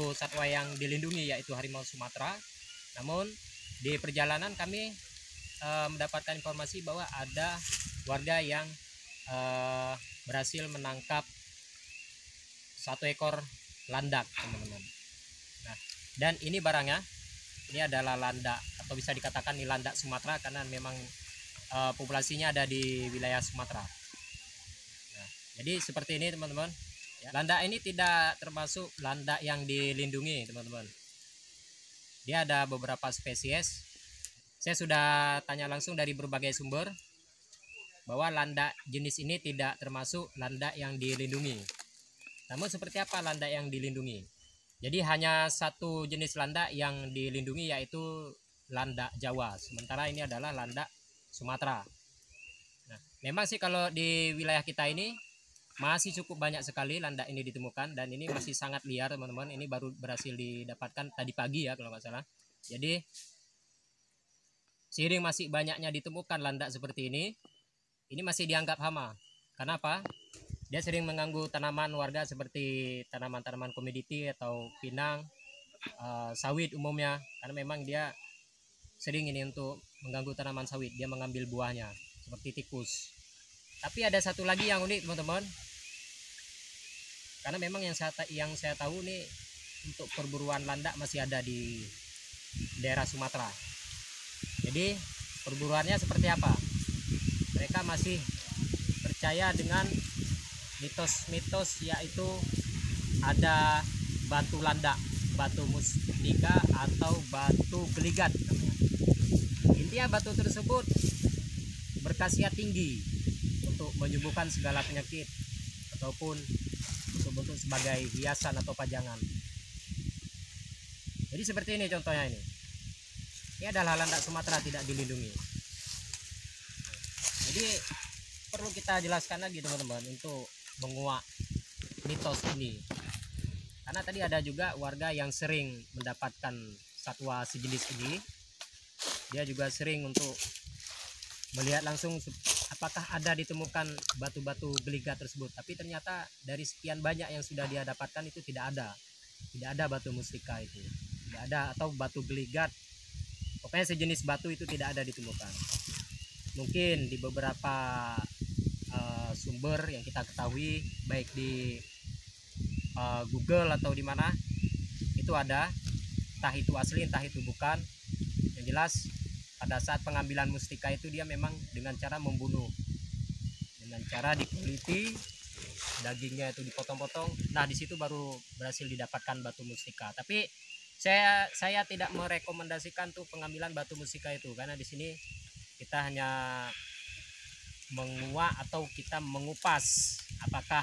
satu satwa yang dilindungi, yaitu harimau Sumatera. Namun di perjalanan kami mendapatkan informasi bahwa ada warga yang berhasil menangkap satu ekor landak, teman-teman. Nah, dan ini barangnya, ini adalah landak, atau bisa dikatakan ini landak Sumatera karena memang populasinya ada di wilayah Sumatera. Nah, jadi seperti ini, teman-teman. Landak ini tidak termasuk landak yang dilindungi, teman-teman. Dia ada beberapa spesies. Saya sudah tanya langsung dari berbagai sumber bahwa landak jenis ini tidak termasuk landak yang dilindungi. Namun seperti apa landak yang dilindungi? Jadi hanya satu jenis landak yang dilindungi, yaitu landak Jawa. Sementara ini adalah landak Sumatera. Nah, memang sih kalau di wilayah kita ini masih cukup banyak sekali landak ini ditemukan, dan ini masih sangat liar, teman-teman. Ini baru berhasil didapatkan tadi pagi ya kalau nggak salah. Jadi seiring masih banyaknya ditemukan landak seperti ini masih dianggap hama. Kenapa? Dia sering mengganggu tanaman warga seperti tanaman-tanaman komoditi atau pinang, sawit umumnya, karena memang dia sering ini untuk mengganggu tanaman sawit. Dia mengambil buahnya seperti tikus. Tapi ada satu lagi yang unik, teman-teman. Karena memang yang saya tahu nih, untuk perburuan landak masih ada di daerah Sumatera. Jadi perburuannya seperti apa? Mereka masih percaya dengan mitos-mitos, yaitu ada batu landak, batu mustika atau batu geligat. Intinya batu tersebut berkhasiat tinggi untuk menyembuhkan segala penyakit ataupun untuk sebagai hiasan atau pajangan. Jadi seperti ini contohnya ini. Ini adalah landak Sumatera tidak dilindungi. Jadi perlu kita jelaskan lagi, teman-teman, untuk menguak mitos ini. Karena tadi ada juga warga yang sering mendapatkan satwa sejenis ini. Dia juga sering untuk melihat langsung apakah ada ditemukan batu-batu geligat tersebut. Tapi ternyata dari sekian banyak yang sudah dia dapatkan itu tidak ada batu mustika itu, tidak ada, atau batu geligat. Pokoknya sejenis batu itu tidak ada ditemukan. Mungkin di beberapa sumber yang kita ketahui, baik di Google atau di mana, itu ada, entah itu asli entah itu bukan. Yang jelas pada saat pengambilan mustika itu dia memang dengan cara membunuh, dengan cara dikuliti, dagingnya itu dipotong-potong. Nah, di situ baru berhasil didapatkan batu mustika. Tapi saya tidak merekomendasikan tuh pengambilan batu mustika itu, karena di sini kita hanya menguak atau kita mengupas apakah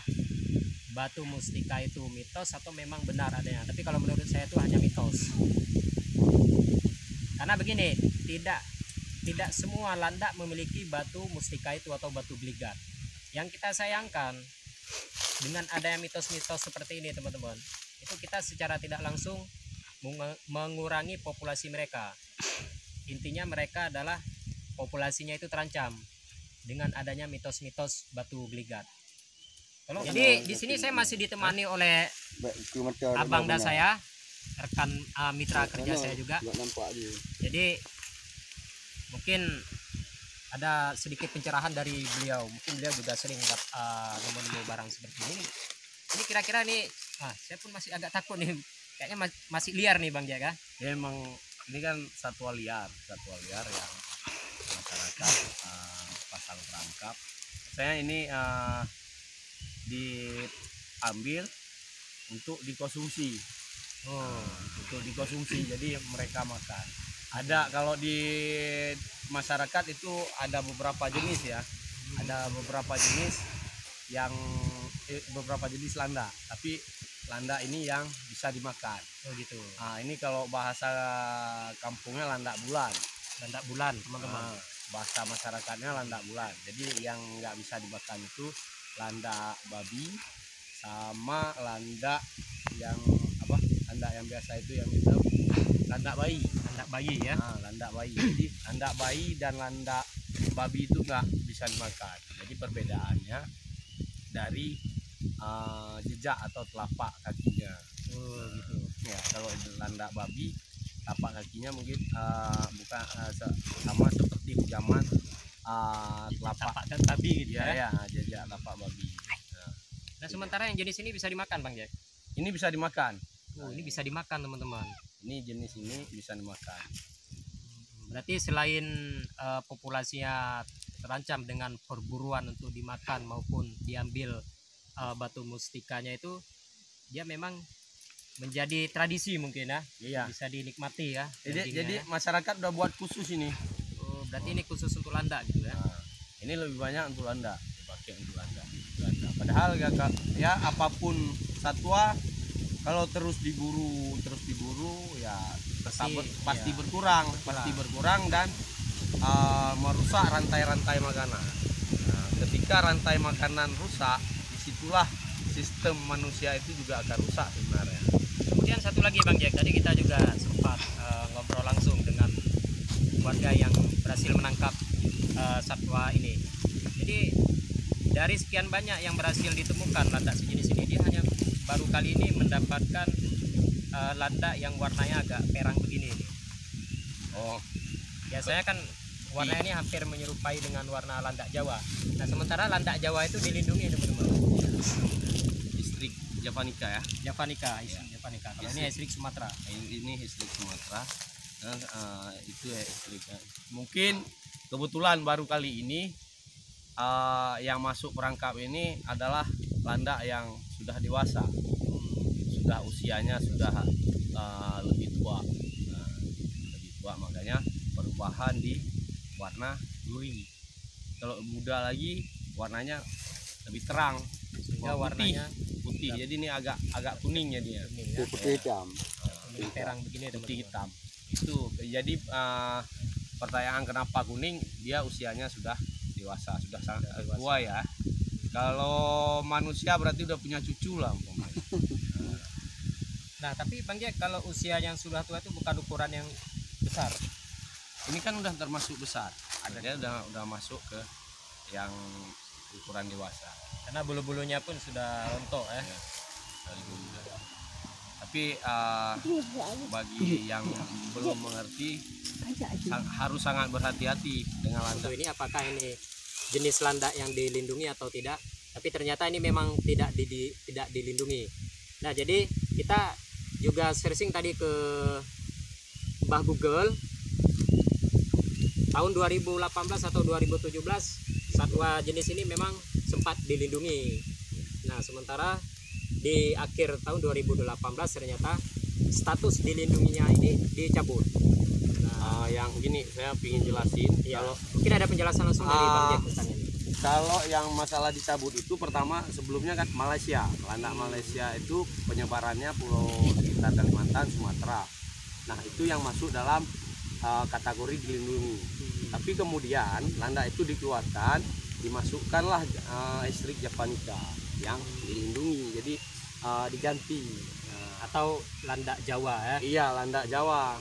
batu mustika itu mitos atau memang benar adanya. Tapi kalau menurut saya itu hanya mitos. Karena begini, tidak semua landak memiliki batu mustika itu atau batu geligat. Yang kita sayangkan dengan adanya mitos-mitos seperti ini, teman-teman, itu kita secara tidak langsung mengurangi populasi mereka. Intinya mereka adalah populasinya itu terancam dengan adanya mitos-mitos batu geligat. Jadi di sini saya masih ditemani oleh abang dan saya, rekan mitra kerja saya juga. Jadi mungkin ada sedikit pencerahan dari beliau. Mungkin beliau juga sering nemu barang seperti ini. Ini kira-kira nih, saya pun masih agak takut nih. Kayaknya masih liar nih Bang Jaga. Ya, emang ini kan satwa liar yang masyarakat pasang perangkap. Saya ini diambil untuk dikonsumsi. Untuk dikonsumsi, jadi mereka makan. Ada, kalau di masyarakat itu ada beberapa jenis ya, ada beberapa jenis yang beberapa jenis landak, tapi landak ini yang bisa dimakan. Oh gitu. Ini kalau bahasa kampungnya landak bulan. Landak bulan, teman-teman. Bahasa masyarakatnya landak bulan. Jadi yang nggak bisa dimakan itu landak babi sama landak yang apa? Landak yang biasa itu yang hitam, landak bayi. Landak bayi ya. Landak bayi. Jadi landak bayi dan landak babi itu nggak bisa dimakan. Jadi perbedaannya dari jejak atau telapak kakinya. Gitu. ya. Kalau landak babi tapak kakinya mungkin bukan sama seperti zaman telapak Tapak dan babi gitu ya. ya, jejak tapak babi. Nah, sementara yang jenis ini bisa dimakan Bang Jack. Ini bisa dimakan. Ini bisa dimakan teman-teman. Ini jenis ini bisa dimakan. Berarti selain populasinya terancam dengan perburuan untuk dimakan maupun diambil batu mustikanya, itu dia memang menjadi tradisi mungkin ya. Iya. Bisa dinikmati ya. Jadi dagingnya. masyarakat udah buat khusus ini. Oh, berarti ini khusus untuk landak gitu ya. Nah, ini lebih banyak untuk landak, dipakai untuk landak. Padahal ya apapun satwa kalau terus diburu ya pasti iya, berkurang, dan merusak rantai-rantai makanan. Nah, ketika rantai makanan rusak, disitulah sistem manusia itu juga akan rusak sebenarnya. Kemudian satu lagi Bang Jack, tadi kita juga sempat ngobrol langsung dengan warga yang berhasil menangkap satwa ini. Jadi dari sekian banyak yang berhasil ditemukan landak sejenis ini, dia hanya baru kali ini mendapatkan landak yang warnanya agak perang begini. Oh, Biasanya kan warna ini hampir menyerupai dengan warna landak Jawa. Nah, sementara landak Jawa itu dilindungi teman-teman. Histrik javanica ya. Javanica, Javanica. Kalau ini histrik Sumatera. Ini histrik Sumatera. Dan itu histrik. Mungkin kebetulan baru kali ini yang masuk perangkap ini adalah landak yang sudah dewasa, sudah usianya sudah lebih tua, makanya perubahan di warna luring. Kalau muda lagi warnanya lebih terang, Sehingga warnanya putih. Jadi ini agak kuning jadinya. kuning ya. Putih hitam. Kuning perang begini Putih teman-teman. hitam. Itu jadi pertanyaan kenapa kuning, dia usianya sudah dewasa, sudah sangat tua ya. Kalau manusia berarti udah punya cucu lah umpamanya. Nah, tapi Bang Jack, kalau usia yang sudah tua itu bukan ukuran yang besar. Ini kan udah termasuk besar. Dia udah masuk ke yang ukuran dewasa. Karena bulu-bulunya pun sudah rontok ya. Dari dulu. Tapi bagi yang belum mengerti harus sangat berhati-hati dengan landak. Ini apakah ini jenis landak yang dilindungi atau tidak? Tapi ternyata ini memang tidak dilindungi. Nah, jadi kita juga searching tadi ke Mbah Google. Tahun 2018 atau 2017 satwa jenis ini memang sempat dilindungi. Nah, sementara di akhir tahun 2018 ternyata status dilindunginya ini dicabut. Nah, yang gini saya ingin jelasin. Ya, Kalau mungkin ada penjelasan langsung dari Bang Jack tentang ini. Kalau yang masalah dicabut itu pertama sebelumnya kan Malaysia, landak Malaysia itu penyebarannya pulau sekitar Kalimantan, Sumatera. Nah, itu yang masuk dalam kategori dilindungi. Tapi kemudian landak itu dikeluarkan, dimasukkanlah histrik javanica yang dilindungi. Jadi diganti Atau landak Jawa ya. Iya, landak Jawa.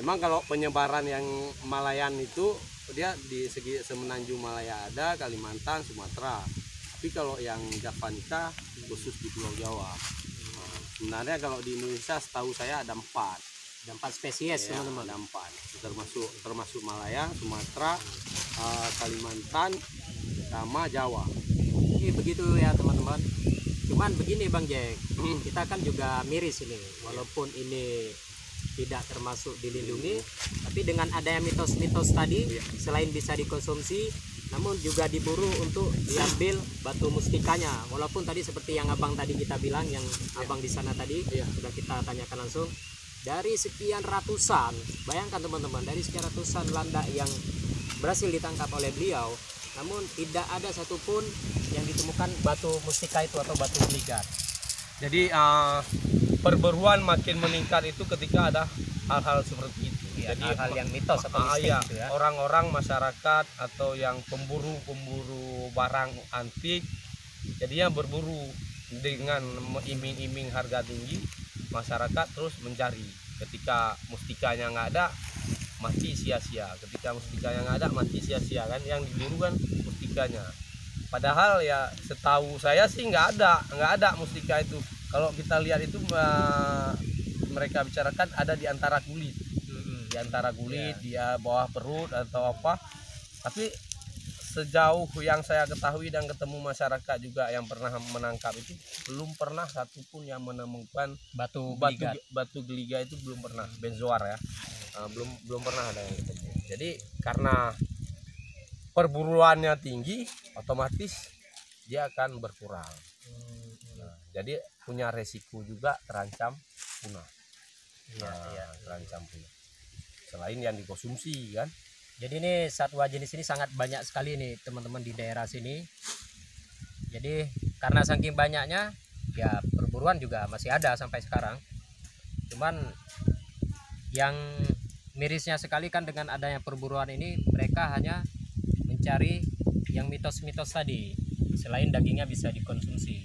Memang kalau penyebaran yang Malayan itu dia di segi semenanjung Malaya ada, Kalimantan, Sumatera. Tapi kalau yang javanica khusus di Pulau Jawa. Sebenarnya kalau di Indonesia setahu saya ada 4. Ada 4 spesies Ya, teman-teman. ada 4. Termasuk Malaya, Sumatera, Kalimantan, sama Jawa. Jadi begitu ya teman-teman. Cuman begini Bang Jack, kita kan juga miris ini. Walaupun ini tidak termasuk dilindungi, tapi dengan adanya mitos-mitos tadi, selain bisa dikonsumsi, namun juga diburu untuk diambil batu mustikanya. Walaupun tadi seperti yang abang tadi kita bilang, yang abang di sana tadi sudah kita tanyakan langsung, dari sekian ratusan, bayangkan teman-teman, dari sekian ratusan landak yang berhasil ditangkap oleh beliau, namun tidak ada satupun yang ditemukan batu mustika itu atau batu ligat. Jadi perburuan makin meningkat itu ketika ada hal-hal seperti itu. Ya, Jadi hal-hal yang mitos atau mistik iya, gitu ya. orang-orang masyarakat atau yang pemburu barang antik, jadinya berburu dengan iming-iming harga tinggi. Masyarakat terus mencari. Ketika mustikanya nggak ada, mati sia-sia. Ketika mustikanya nggak ada, mati sia-sia kan. Yang diburu kan mustikanya. Padahal ya setahu saya sih nggak ada mustika itu. Kalau kita lihat itu mereka bicarakan ada di antara kulit, di antara kulit, dia bawah perut atau apa. Tapi sejauh yang saya ketahui dan ketemu masyarakat juga yang pernah menangkap itu, belum pernah satupun yang menemukan batu geliga itu, belum pernah. Benzoar ya, belum pernah ada yang ketemu. Jadi karena perburuannya tinggi, otomatis dia akan berkurang. Nah, jadi punya resiko juga terancam punah. Terancam punah. Selain yang dikonsumsi kan. Jadi ini satwa jenis ini sangat banyak sekali nih teman-teman di daerah sini. Jadi karena saking banyaknya, ya perburuan juga masih ada sampai sekarang. Cuman yang mirisnya sekali kan dengan adanya perburuan ini, mereka hanya mencari yang mitos-mitos tadi. Selain dagingnya bisa dikonsumsi,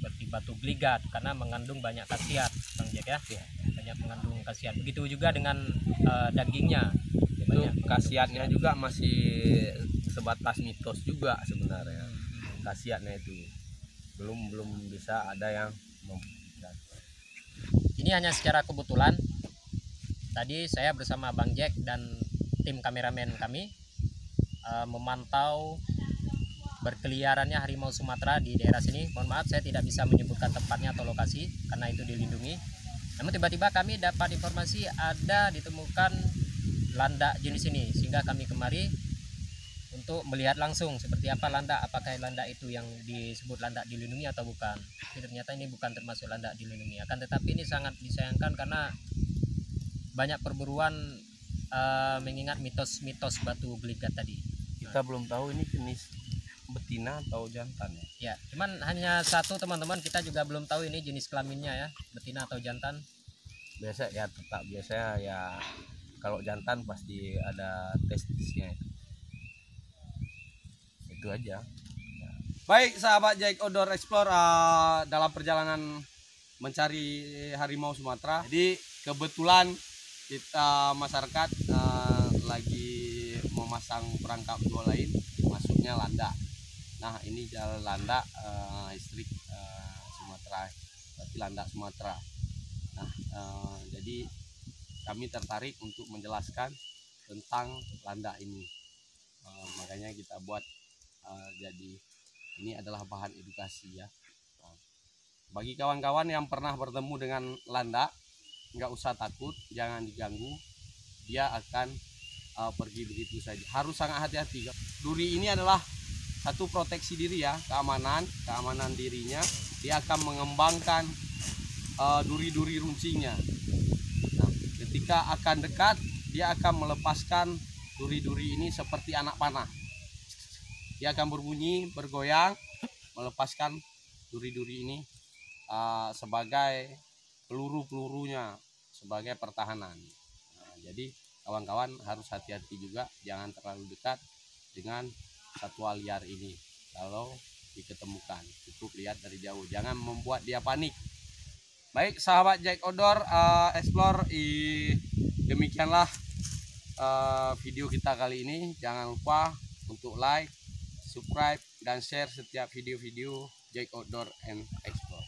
seperti batu geligat karena mengandung banyak khasiat, Bang Jack ya. Banyak mengandung khasiat. Begitu juga dengan dagingnya. Itu khasiatnya juga masih sebatas mitos juga sebenarnya. Khasiatnya itu belum bisa ada yang ini hanya secara kebetulan. Tadi saya bersama Bang Jack dan tim kameramen kami memantau berkeliarannya harimau Sumatera di daerah sini. Mohon maaf saya tidak bisa menyebutkan tempatnya atau lokasi karena itu dilindungi. Namun tiba-tiba kami dapat informasi ada ditemukan landak jenis ini, sehingga kami kemari untuk melihat langsung seperti apa landak, apakah landak itu yang disebut landak dilindungi atau bukan. Tapi ternyata ini bukan termasuk landak dilindungi. Akan tetapi ini sangat disayangkan karena banyak perburuan mengingat mitos-mitos batu geligat tadi. Kita belum tahu ini jenis betina atau jantan ya. Ya, cuman hanya satu teman-teman, kita juga belum tahu ini jenis kelaminnya ya, betina atau jantan. Biasa ya, tetap biasanya ya. Kalau jantan pasti ada testisnya itu aja. Ya. Baik sahabat Jack Outdoor Explore, dalam perjalanan mencari harimau Sumatera. Jadi kebetulan kita masyarakat lagi memasang perangkap dua lain, masuknya landak. Nah ini jalan landak listrik Sumatera, berarti landak Sumatera. Nah jadi kami tertarik untuk menjelaskan tentang landak ini, makanya kita buat jadi ini adalah bahan edukasi ya. Bagi kawan-kawan yang pernah bertemu dengan landak, nggak usah takut, jangan diganggu, dia akan pergi begitu saja. Harus sangat hati-hati. Duri ini adalah satu proteksi diri ya, keamanan dirinya. Dia akan mengembangkan duri-duri runcingnya. Ketika akan dekat, dia akan melepaskan duri-duri ini seperti anak panah. Dia akan berbunyi, bergoyang, melepaskan duri-duri ini sebagai peluru-pelurunya, sebagai pertahanan. Nah, jadi kawan-kawan harus hati-hati juga, jangan terlalu dekat dengan satwa liar ini. Kalau diketemukan, cukup lihat dari jauh, jangan membuat dia panik. Baik sahabat Jack Outdoor Explore, demikianlah video kita kali ini. Jangan lupa untuk like, subscribe, dan share setiap video-video Jack Outdoor and Explore.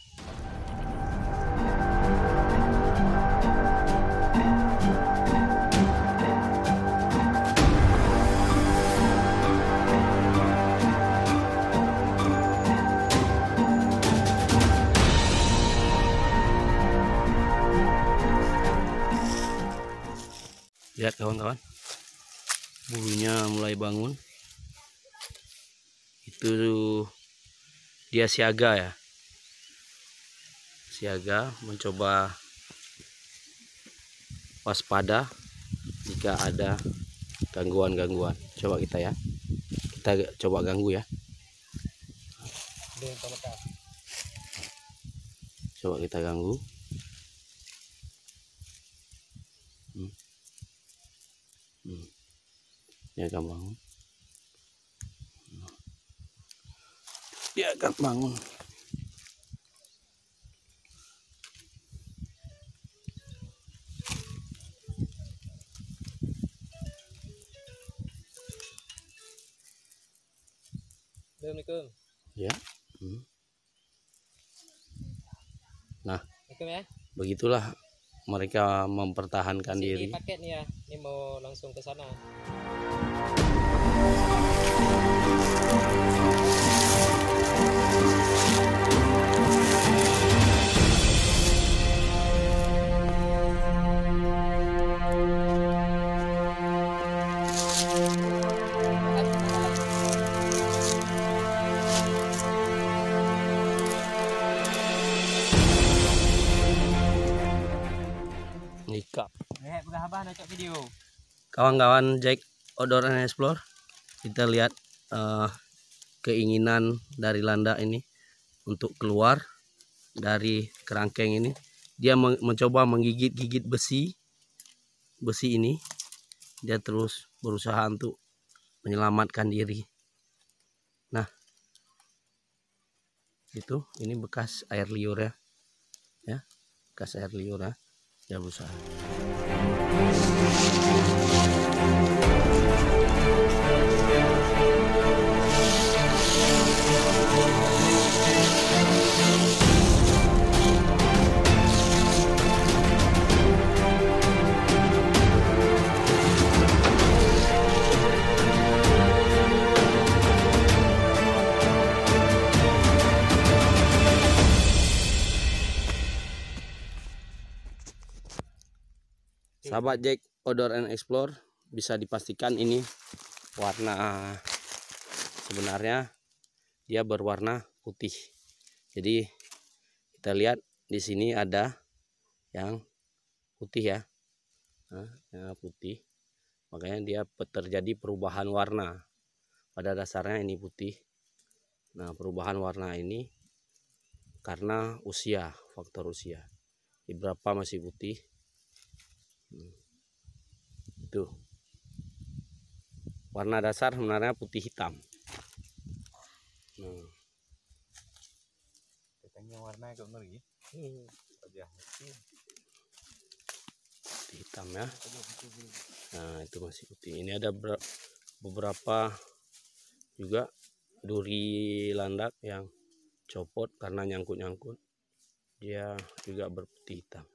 Lihat kawan-kawan, bulunya mulai bangun. Itu dia siaga ya, siaga, mencoba waspada jika ada gangguan-gangguan. Coba kita coba ganggu ya, coba kita ganggu. Dia akan bangun. Dia akan bangun. Assalamualaikum. Ya. Nah. Assalamualaikum ya. begitulah mereka mempertahankan diri. Ini paket nih ya, ini mau langsung ke sana. Nikah. Video. Kawan-kawan Jack Outdoor and Explore, kita lihat keinginan dari Landa ini untuk keluar dari kerangkeng ini. Dia mencoba menggigit-gigit besi ini. Dia terus berusaha untuk menyelamatkan diri. Nah, itu ini bekas air liur ya, bekas air liur ya. Dia berusaha. Sahabat Jack Outdoor and Explore, bisa dipastikan ini warna sebenarnya dia berwarna putih. Jadi kita lihat di sini ada yang putih ya, yang putih. Makanya dia terjadi perubahan warna. Pada dasarnya ini putih. Nah, perubahan warna ini karena usia, faktor usia. Di beberapa masih putih. Itu warna dasar sebenarnya putih hitam. Katanya warna agak ngeri. Putih hitam ya. Nah, itu masih putih. Ini ada beberapa juga duri landak yang copot karena nyangkut-nyangkut. Dia juga berputih hitam.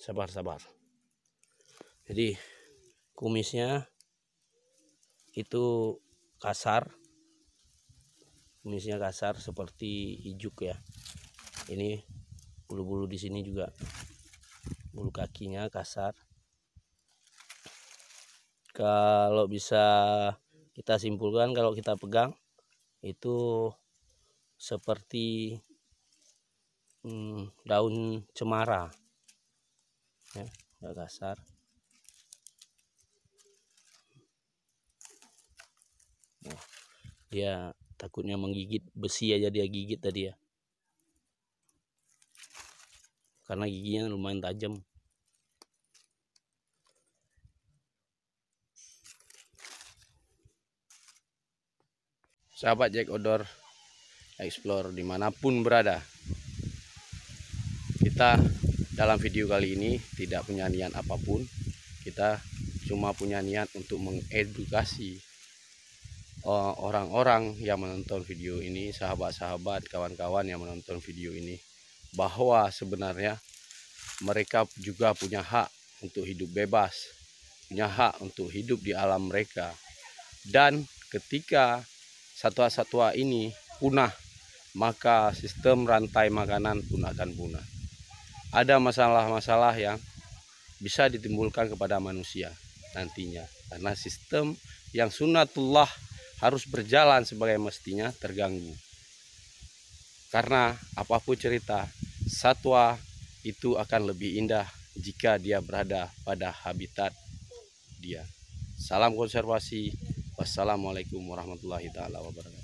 Sabar. Jadi kumisnya itu kasar. Kumisnya kasar seperti ijuk ya. Ini bulu-bulu di sini juga, bulu kakinya kasar. Kalau bisa kita simpulkan, kalau kita pegang itu seperti daun cemara ya, agak kasar. Dia takutnya menggigit besi aja, dia gigit tadi ya, karena giginya lumayan tajam. Sahabat Jack Outdoor Explore dimanapun berada, kita dalam video kali ini tidak punya niat apapun. Kita cuma punya niat untuk mengedukasi orang-orang yang menonton video ini, sahabat-sahabat, kawan-kawan yang menonton video ini, bahwa sebenarnya mereka juga punya hak untuk hidup bebas, punya hak untuk hidup di alam mereka. Dan ketika satwa-satwa ini punah, maka sistem rantai makanan pun akan punah. Ada masalah-masalah yang bisa ditimbulkan kepada manusia nantinya, karena sistem yang sunatullah harus berjalan sebagai mestinya terganggu. Karena apapun cerita, satwa itu akan lebih indah jika dia berada pada habitat dia. Salam konservasi. Wassalamualaikum warahmatullahi wabarakatuh.